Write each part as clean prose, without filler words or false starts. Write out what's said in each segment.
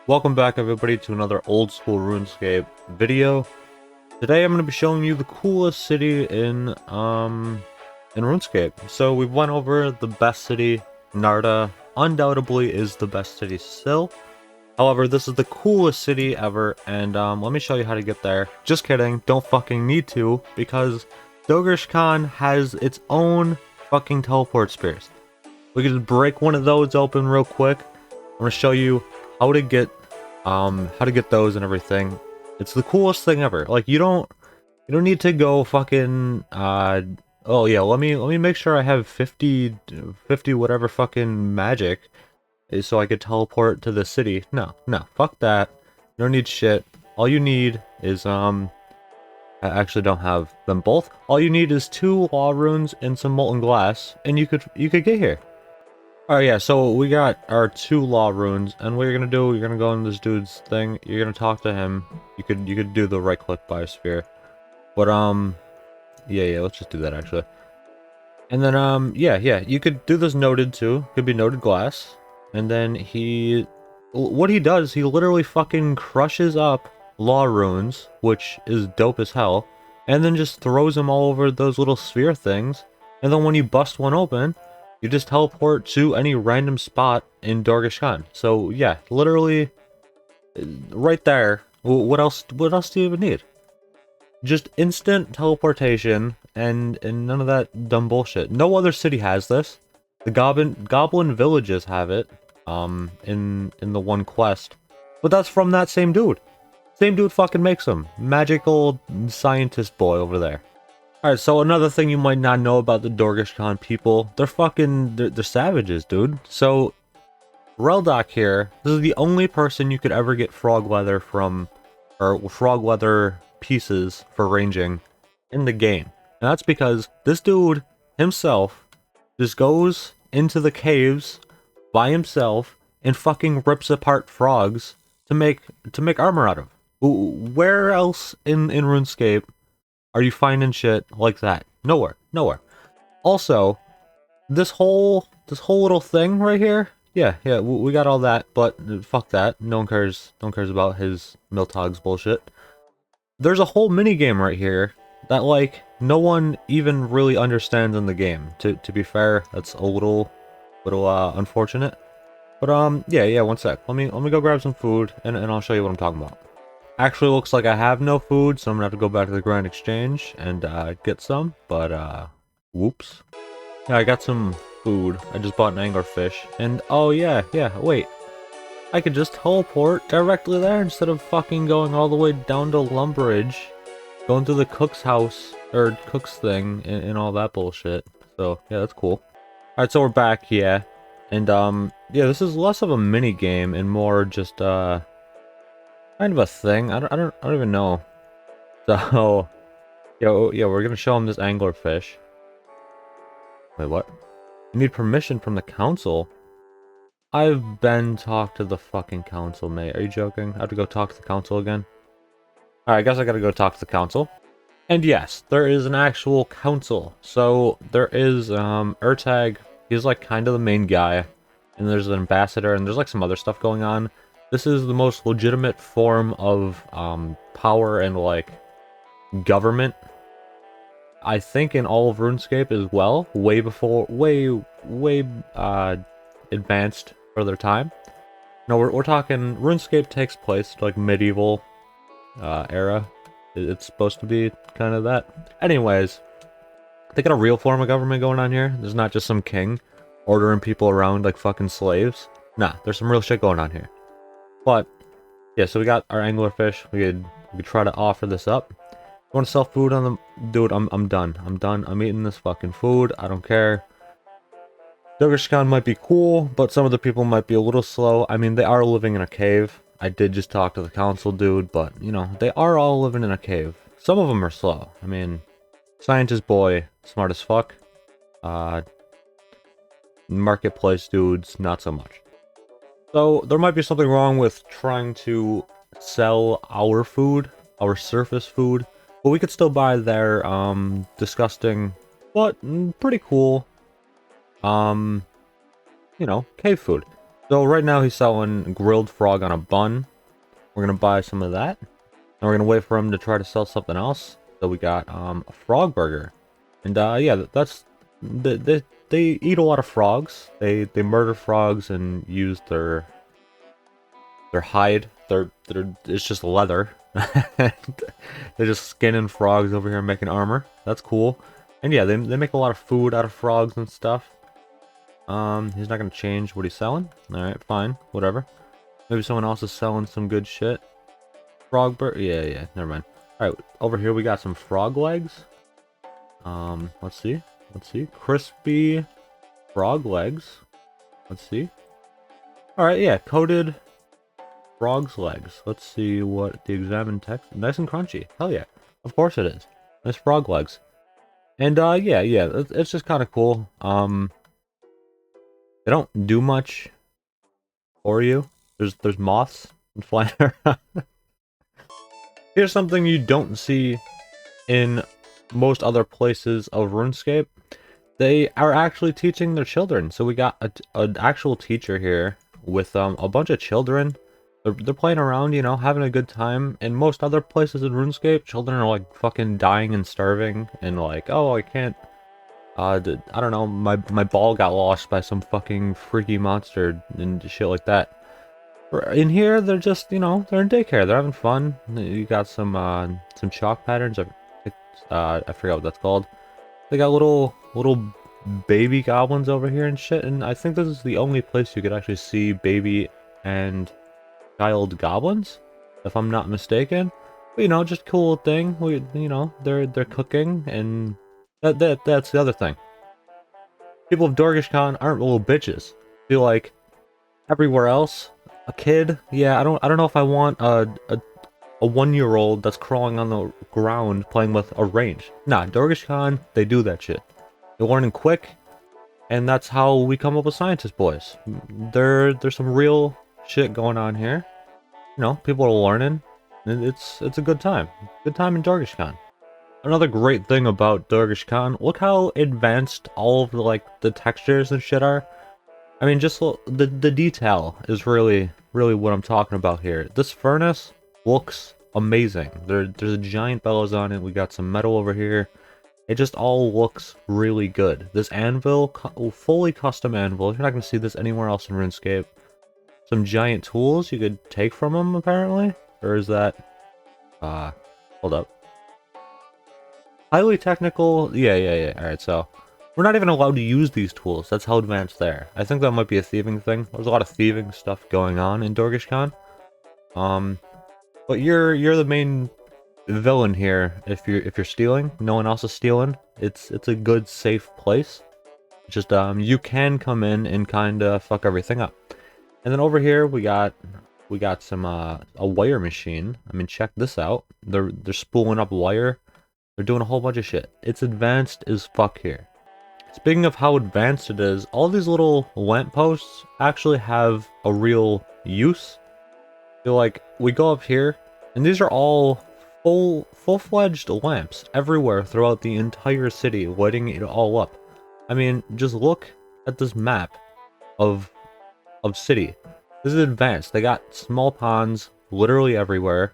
Welcome back everybody to another old school RuneScape video. Today I'm going to be showing you the coolest city in RuneScape. So we went over the best city. Narda undoubtedly is the best city still. However, this is the coolest city ever, and let me show you how to get there. Just kidding, don't fucking need to, because Dorgesh-Kaan has its own fucking teleport spears. We can just break one of those open real quick. I'm going to show you how to get those and everything. It's the coolest thing ever. Like you don't need to go fucking oh yeah, let me make sure I have 50 whatever fucking magic so I could teleport to the city. No, fuck that. You don't need shit. All you need is I actually don't have them both. All you need is 2 law runes and some molten glass and you could get here. Alright, yeah, so we got our 2 law runes, and what you're gonna do, you're gonna go in this dude's thing, you're gonna talk to him. You could do the right click biosphere. But yeah, let's just do that actually. And then yeah, you could do this noted too. Could be noted glass. And then what he does, he literally fucking crushes up law runes, which is dope as hell, and then just throws them all over those little sphere things. And then when you bust one open, you just teleport to any random spot in Dorgesh-Kaan. So yeah, literally, right there. What else do you even need? Just instant teleportation and none of that dumb bullshit. No other city has this. The goblin villages have it. In the one quest, but that's from that same dude. Same dude fucking makes them. Magical scientist boy over there. Alright, so another thing you might not know about the Dorgesh-Kaan people, they're savages, dude. So, Reldoc here, this is the only person you could ever get frog leather from, or frog leather pieces for ranging in the game. And that's because this dude himself just goes into the caves by himself and fucking rips apart frogs to make armor out of. Where else in RuneScape are you finding shit like that? Nowhere. Also, this whole little thing right here, yeah, we got all that, but fuck that. No one cares about his Miltog's bullshit. There's a whole mini game right here that like no one even really understands in the game. To be fair, that's a little unfortunate. But yeah, one sec. Let me go grab some food and I'll show you what I'm talking about. Actually, looks like I have no food, so I'm gonna have to go back to the Grand Exchange and get some. But whoops. Yeah, I got some food. I just bought an anglerfish, and oh yeah, wait. I could just teleport directly there instead of fucking going all the way down to Lumbridge, going to the cook's house or cook's thing and all that bullshit. So yeah, that's cool. All right, so we're back, yeah, and yeah, this is less of a mini game and more just kind of a thing. I don't even know. So yeah, we're gonna show him this anglerfish. Wait, what? You need permission from the council? I've been talked to the fucking council, mate. Are you joking? I have to go talk to the council again? Alright, I guess I gotta go talk to the council. And yes, there is an actual council. So there is Urtag. He's like kind of the main guy. And there's an ambassador and there's like some other stuff going on. This is the most legitimate form of power and like government, I think, in all of RuneScape as well. Way before, way advanced for their time. No, we're talking RuneScape takes place like medieval era. It's supposed to be kind of that. Anyways, they got a real form of government going on here. There's not just some king ordering people around like fucking slaves. Nah, there's some real shit going on here. But yeah, so we got our anglerfish. We could try to offer this up. You want to sell food on them? Dude, I'm done. I'm eating this fucking food. I don't care. Dorgesh-Kaan might be cool, but some of the people might be a little slow. I mean, they are living in a cave. I did just talk to the council dude, but, you know, they are all living in a cave. Some of them are slow. I mean, scientist boy, smart as fuck. Marketplace dudes, not so much. So, there might be something wrong with trying to sell our food, our surface food, but we could still buy their, disgusting, but pretty cool, you know, cave food. So right now he's selling grilled frog on a bun. We're gonna buy some of that. And we're gonna wait for him to try to sell something else. So we got a frog burger. And yeah, that's they eat a lot of frogs. They murder frogs and use their hide. Their it's just leather. They're just skinning frogs over here and making armor. That's cool. And yeah, they make a lot of food out of frogs and stuff. He's not gonna change what he's selling. Alright, fine, whatever. Maybe someone else is selling some good shit. Frog burger, yeah, never mind. Alright, over here we got some frog legs. Let's see. Crispy frog legs. Let's see. Alright, yeah, coated frog's legs. Let's see what the examined text. Nice and crunchy. Hell yeah. Of course it is. Nice frog legs. And yeah, it's just kind of cool. They don't do much for you. There's moths flying around. Here's something you don't see in most other places of RuneScape. They are actually teaching their children. So we got an actual teacher here with a bunch of children. They're playing around, you know, having a good time. In most other places in RuneScape, children are like fucking dying and starving and like, oh, I can't. I don't know, my ball got lost by some fucking freaky monster and shit like that. In here, they're just, you know, they're in daycare. They're having fun. You got some chalk patterns. I forgot what that's called. They got little baby goblins over here and shit. And I think this is the only place you could actually see baby and child goblins, if I'm not mistaken. But, you know, just cool thing. You know, they're cooking, and that's the other thing. People of Dorgesh-Kaan aren't little bitches. I feel like everywhere else, a kid, yeah, I don't know if I want a 1-year-old that's crawling on the ground playing with a range. Nah, Dorgesh-Kaan, they do that shit. They're learning quick, and that's how we come up with scientist boys. There's some real shit going on here. You know, people are learning, and it's a good time. Good time in Dorgesh-Kaan. Another great thing about Dorgesh-Kaan, look how advanced all of the textures and shit are. I mean, just the detail is really what I'm talking about here. This furnace looks amazing. There's a giant bellows on it. We got some metal over here. It just all looks really good. This anvil, fully custom anvil. You're not gonna see this anywhere else in RuneScape. Some giant tools you could take from them, apparently, or is that? Hold up. Highly technical. Yeah. All right, so. We're not even allowed to use these tools. That's how advanced they are. I think that might be a thieving thing. There's a lot of thieving stuff going on in Dorgesh-Kaan. But you're the main villain here. If you're stealing, no one else is stealing. It's a good, safe place. Just you can come in and kind of fuck everything up. And then over here we got some a wire machine. I mean, check this out. They're spooling up wire. They're doing a whole bunch of shit. It's advanced as fuck here. Speaking of how advanced it is, all these little lampposts actually have a real use. So like, we go up here, and these are all full-fledged lamps everywhere throughout the entire city, lighting it all up. I mean, just look at this map of city. This is advanced. They got small ponds literally everywhere.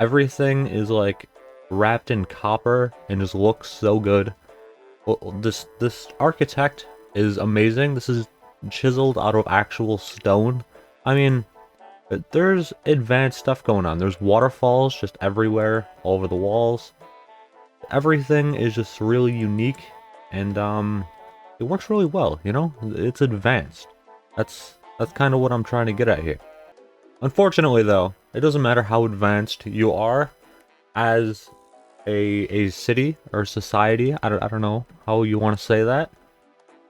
Everything is like wrapped in copper and just looks so good. Well, this architect is amazing. This is chiseled out of actual stone. I mean, there's advanced stuff going on. There's waterfalls just everywhere, all over the walls. Everything is just really unique, and it works really well, you know? It's advanced. That's kind of what I'm trying to get at here. Unfortunately, though, it doesn't matter how advanced you are as a city or society. I don't know how you want to say that.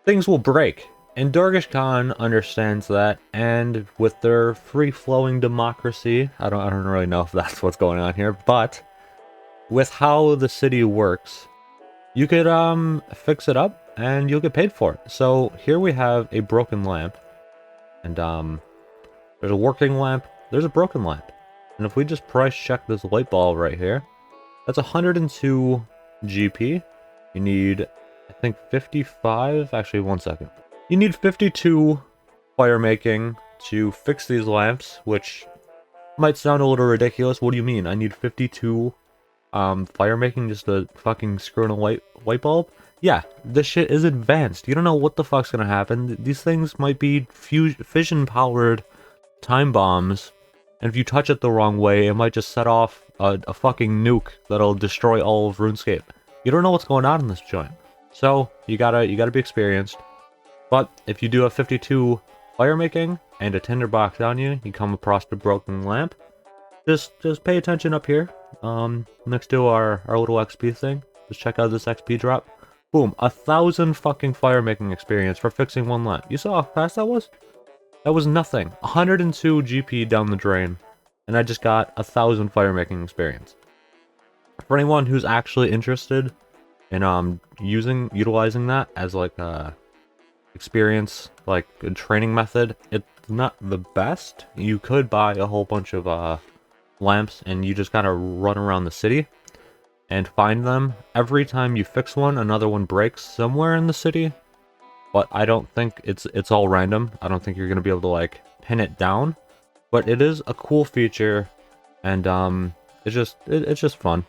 Things will break, and Dorgesh-Kaan understands that. And with their free-flowing democracy, I don't really know if that's what's going on here, but with how the city works, you could fix it up and you'll get paid for it. So here we have a broken lamp, and there's a working lamp, there's a broken lamp. And if we just price check this light bulb right here, that's 102 GP. You need, I think, 55. Actually, 1 second. You need 52 fire making to fix these lamps, which might sound a little ridiculous. What do you mean? I need 52 fire making just to fucking screw in a light bulb? Yeah, this shit is advanced. You don't know what the fuck's gonna happen. These things might be fission powered time bombs, and if you touch it the wrong way, it might just set off a fucking nuke that'll destroy all of RuneScape. You don't know what's going on in this joint, so you gotta be experienced. But if you do have 52 fire making and a tinderbox on you, you come across the broken lamp. Just pay attention up here, next to our little XP thing. Just check out this XP drop. Boom, 1,000 fucking fire making experience for fixing one lamp. You saw how fast that was? That was nothing. 102 GP down the drain, and I just got 1,000 fire making experience. For anyone who's actually interested in utilizing that as like a experience, like a training method, it's not the best. You could buy a whole bunch of lamps and you just gotta run around the city and find them. Every time you fix one, another one breaks somewhere in the city. But I don't think it's all random. I don't think you're gonna be able to like pin it down. But it is a cool feature, and it's just fun.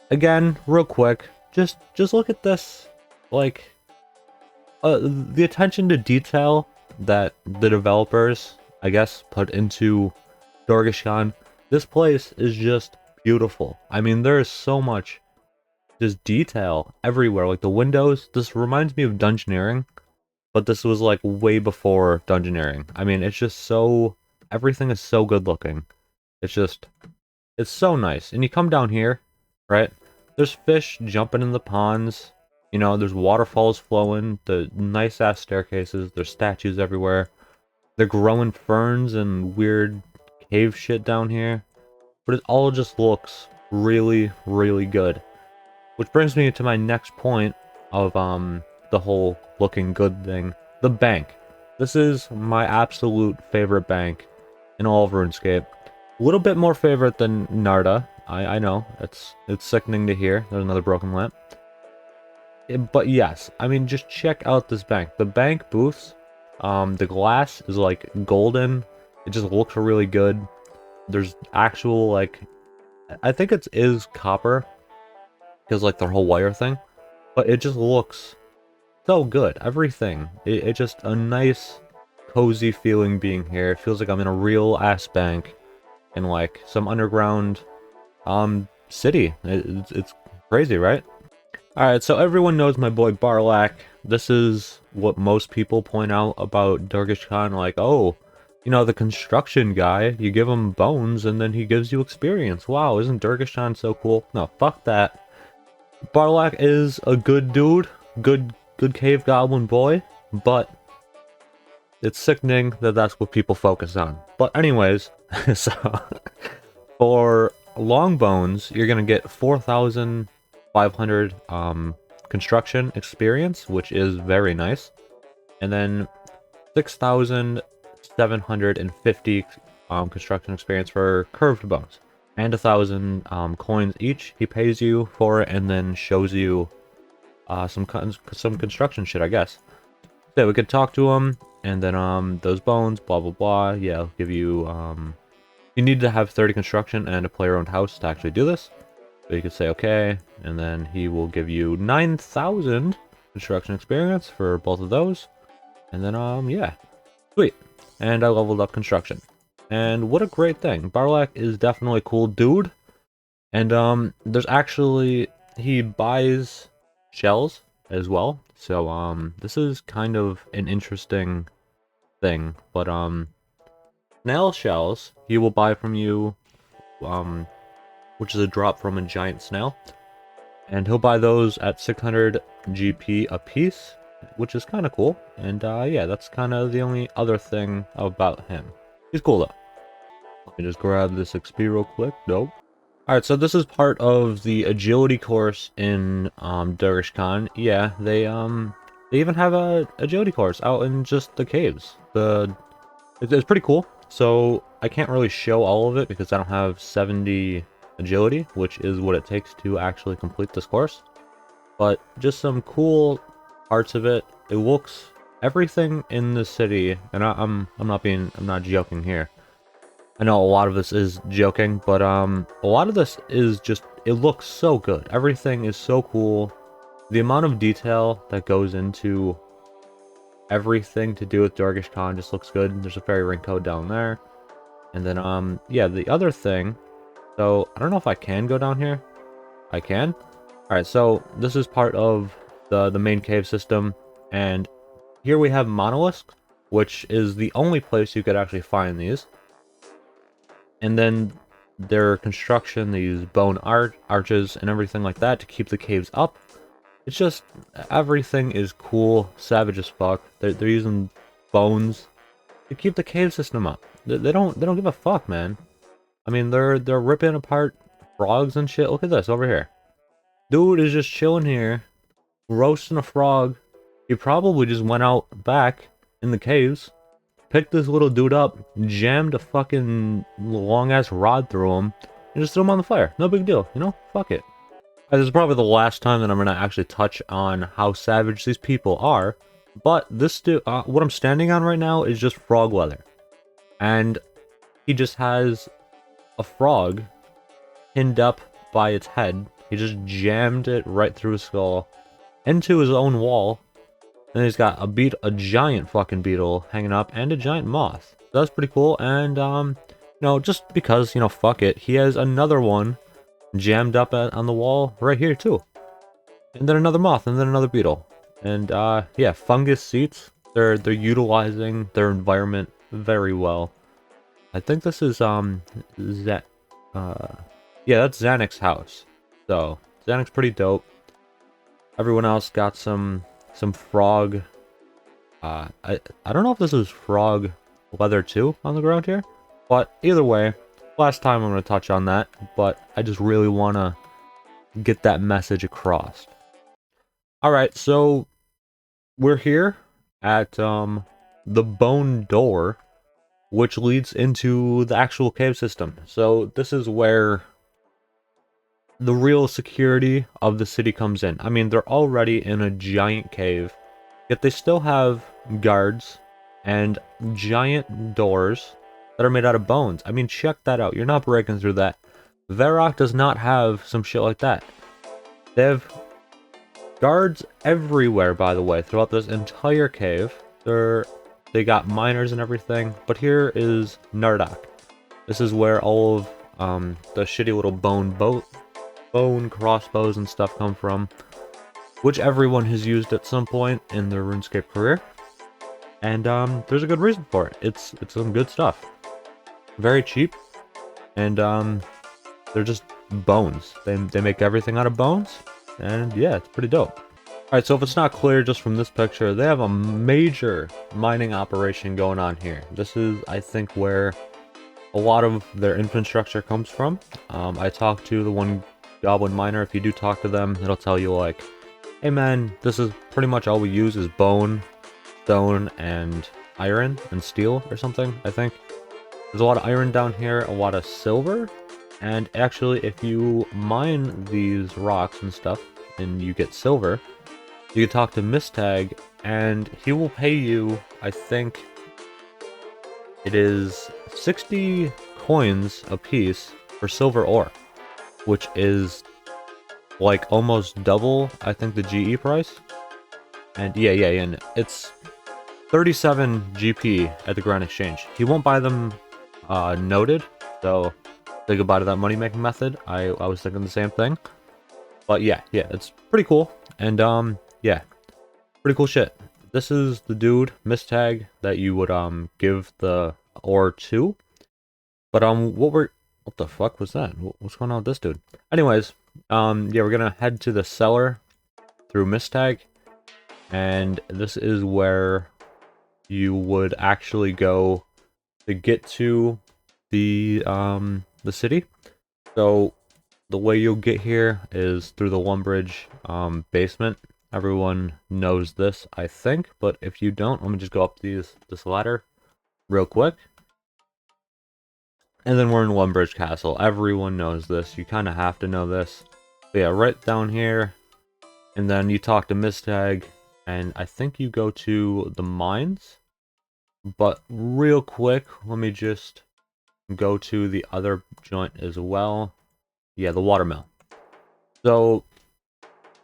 Again, real quick, just look at this, like the attention to detail that the developers, I guess, put into Dorgesh-Kaan. This place is just beautiful. I mean, there is so much just detail everywhere. Like the windows, this reminds me of Dungeoneering, but this was like way before Dungeoneering. I mean, it's just so, everything is so good looking. It's so nice. And you come down here, right? There's fish jumping in the ponds. You know, there's waterfalls flowing, the nice ass staircases, there's statues everywhere. They're growing ferns and weird cave shit down here. But it all just looks really, really good. Which brings me to my next point of the whole looking good thing. The bank. This is my absolute favorite bank in all of RuneScape. A little bit more favorite than Narda. I know, it's sickening to hear. There's another broken lamp. But yes, I mean, just check out this bank. The bank booths, the glass is like golden. It just looks really good. There's actual, like, I think it is copper, because like the whole wire thing, but it just looks so good. Everything, it just a nice, cozy feeling being here. It feels like I'm in a real ass bank in like some underground city. It's crazy, right? Alright, so everyone knows my boy Barlack. This is what most people point out about Dorgesh-Kaan, like, oh, you know, the construction guy, you give him bones and then he gives you experience. Wow, isn't Dorgesh-Kaan so cool? No, fuck that. Barlack is a good dude, good cave goblin boy, but it's sickening that that's what people focus on. But anyways, so for long bones, you're gonna get 4,500 construction experience, which is very nice, and then 6,750 construction experience for curved bones, and 1,000 coins each. He pays you for it and then shows you some construction shit, I guess. So we could talk to him, and then those bones, blah blah blah. Yeah, I'll give you you need to have 30 construction and a player-owned house to actually do this. So you could say okay, and then he will give you 9,000 construction experience for both of those. And then yeah, sweet. And I leveled up construction. And what a great thing. Barlack is definitely a cool dude. And there's actually, he buys shells as well. So this is kind of an interesting thing. But snail shells he will buy from you, which is a drop from a giant snail. And he'll buy those at 600 GP a piece, which is kind of cool. And yeah, that's kind of the only other thing about him. He's cool though. Let me just grab this XP real quick. Nope. Alright, so this is part of the agility course in Dorgesh-Kaan. Yeah, they even have a agility course out in just the caves. It's pretty cool. So I can't really show all of it because I don't have 70 agility, which is what it takes to actually complete this course. But just some cool parts of it. It looks everything in the city, and I'm not joking here. I know a lot of this is joking, but a lot of this is just, it looks so good. Everything is so cool. The amount of detail that goes into everything to do with Dorgesh-Kaan just looks good. There's a fairy ring code down there. And then yeah, the other thing, so I don't know if I can go down here. I can. Alright, so this is part of the main cave system, and here we have monoliths, which is the only place you could actually find these. And then their construction, they use bone arches and everything like that to keep the caves up. It's just, everything is cool, savage as fuck. They're using bones to keep the cave system up. They don't give a fuck, man. I mean, they're ripping apart frogs and shit. Look at this over here. Dude is just chilling here, roasting a frog. He probably just went out back in the caves, picked this little dude up, jammed a fucking long-ass rod through him, and just threw him on the fire. No big deal, you know? Fuck it. This is probably the last time that I'm gonna actually touch on how savage these people are, but this dude, what I'm standing on right now is just frog leather. And he just has a frog pinned up by its head. He just jammed it right through his skull into his own wall. And he's got a giant fucking beetle hanging up and a giant moth. So that's pretty cool. And you know, just because, you know, fuck it, he has another one jammed up on the wall right here too. And then another moth, and then another beetle. And yeah, fungus seats. They're utilizing their environment very well. I think this is yeah, that's Xanix's house. So Xanix's pretty dope. Everyone else got some frog. I don't know if this is frog leather too on the ground here, but either way, last time I'm gonna touch on that. But I just really wanna get that message across. All right, so we're here at the bone door, which leads into the actual cave system. So this is where the real security of the city comes in. I mean, they're already in a giant cave, yet they still have guards and giant doors that are made out of bones. I mean, check that out. You're not breaking through that. Varrock does not have some shit like that. They have guards everywhere, by the way, throughout this entire cave. They got miners and everything, but here is Nardak. This is where all of the shitty little bone crossbows and stuff come from, which everyone has used at some point in their RuneScape career. And there's a good reason for it. It's some good stuff. Very cheap, and they're just bones. They make everything out of bones, and yeah, it's pretty dope. Alright, so if it's not clear just from this picture, they have a major mining operation going on here. This is, I think, where a lot of their infrastructure comes from. I talked to the one goblin miner. If you do talk to them, it'll tell you like, hey man, this is pretty much all we use is bone, stone, and iron, and steel, or something, I think. There's a lot of iron down here, a lot of silver, and actually if you mine these rocks and stuff, and you get silver, you can talk to Mistag, and he will pay you, I think, it is 60 coins a piece for silver ore, which is like almost double, I think, the GE price. And yeah, and it's 37 GP at the Grand Exchange. He won't buy them noted, so say goodbye to that money-making method. I was thinking the same thing. But yeah, it's pretty cool. And yeah, pretty cool shit. This is the dude, Mistag, that you would give the ore to. But what the fuck was that? What's going on with this dude? Anyways, yeah, we're gonna head to the cellar through Mistag, and this is where you would actually go to get to the city. So the way you'll get here is through the Lumbridge basement. Everyone knows this, I think, but if you don't, let me just go up this ladder real quick. And then we're in Lumbridge Castle. Everyone knows this. You kind of have to know this. But yeah, right down here. And then you talk to Mistag. and I think you go to the mines. But real quick, let me just go to the other joint as well. Yeah, the watermill. So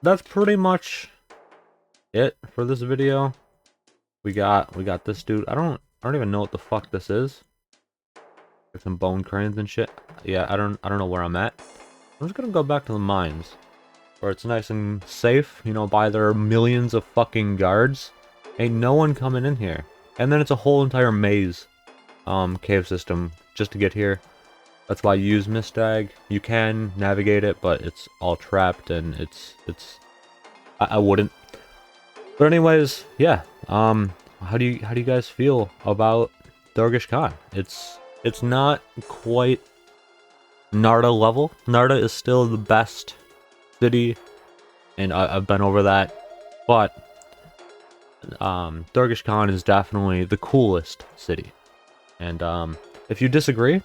that's pretty much it for this video. We got this dude. I don't even know what the fuck this is. Like some bone cranes and shit. Yeah, I don't know where I'm at. I'm just gonna go back to the mines, where it's nice and safe, you know, by their millions of fucking guards. Ain't no one coming in here. And then it's a whole entire maze, cave system just to get here. That's why you use Mistag. You can navigate it, but it's all trapped and I wouldn't. But anyways, yeah. How do you guys feel about Dorgesh-Kaan? It's not quite Narda level. Narda is still the best city, and I've been over that. But Dorgesh-Kaan is definitely the coolest city. And if you disagree,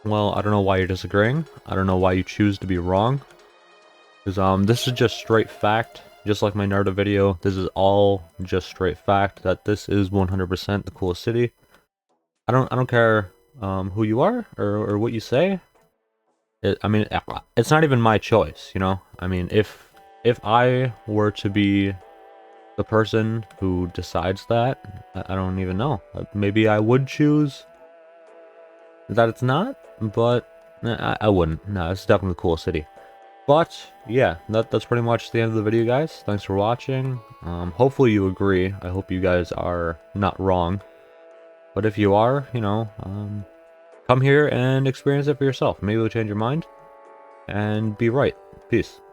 well, I don't know why you're disagreeing. I don't know why you choose to be wrong. Because this is just straight fact. Just like my Narda video, this is all just straight fact that this is 100% the coolest city. I don't care who you are or what you say. I mean, it's not even my choice, you know? I mean, if I were to be the person who decides that, I don't even know. Maybe I would choose that it's not, but I wouldn't. No, it's definitely the coolest city. But yeah, that's pretty much the end of the video, guys. Thanks for watching. Hopefully you agree. I hope you guys are not wrong. But if you are, you know, come here and experience it for yourself. Maybe it'll change your mind and be right. Peace.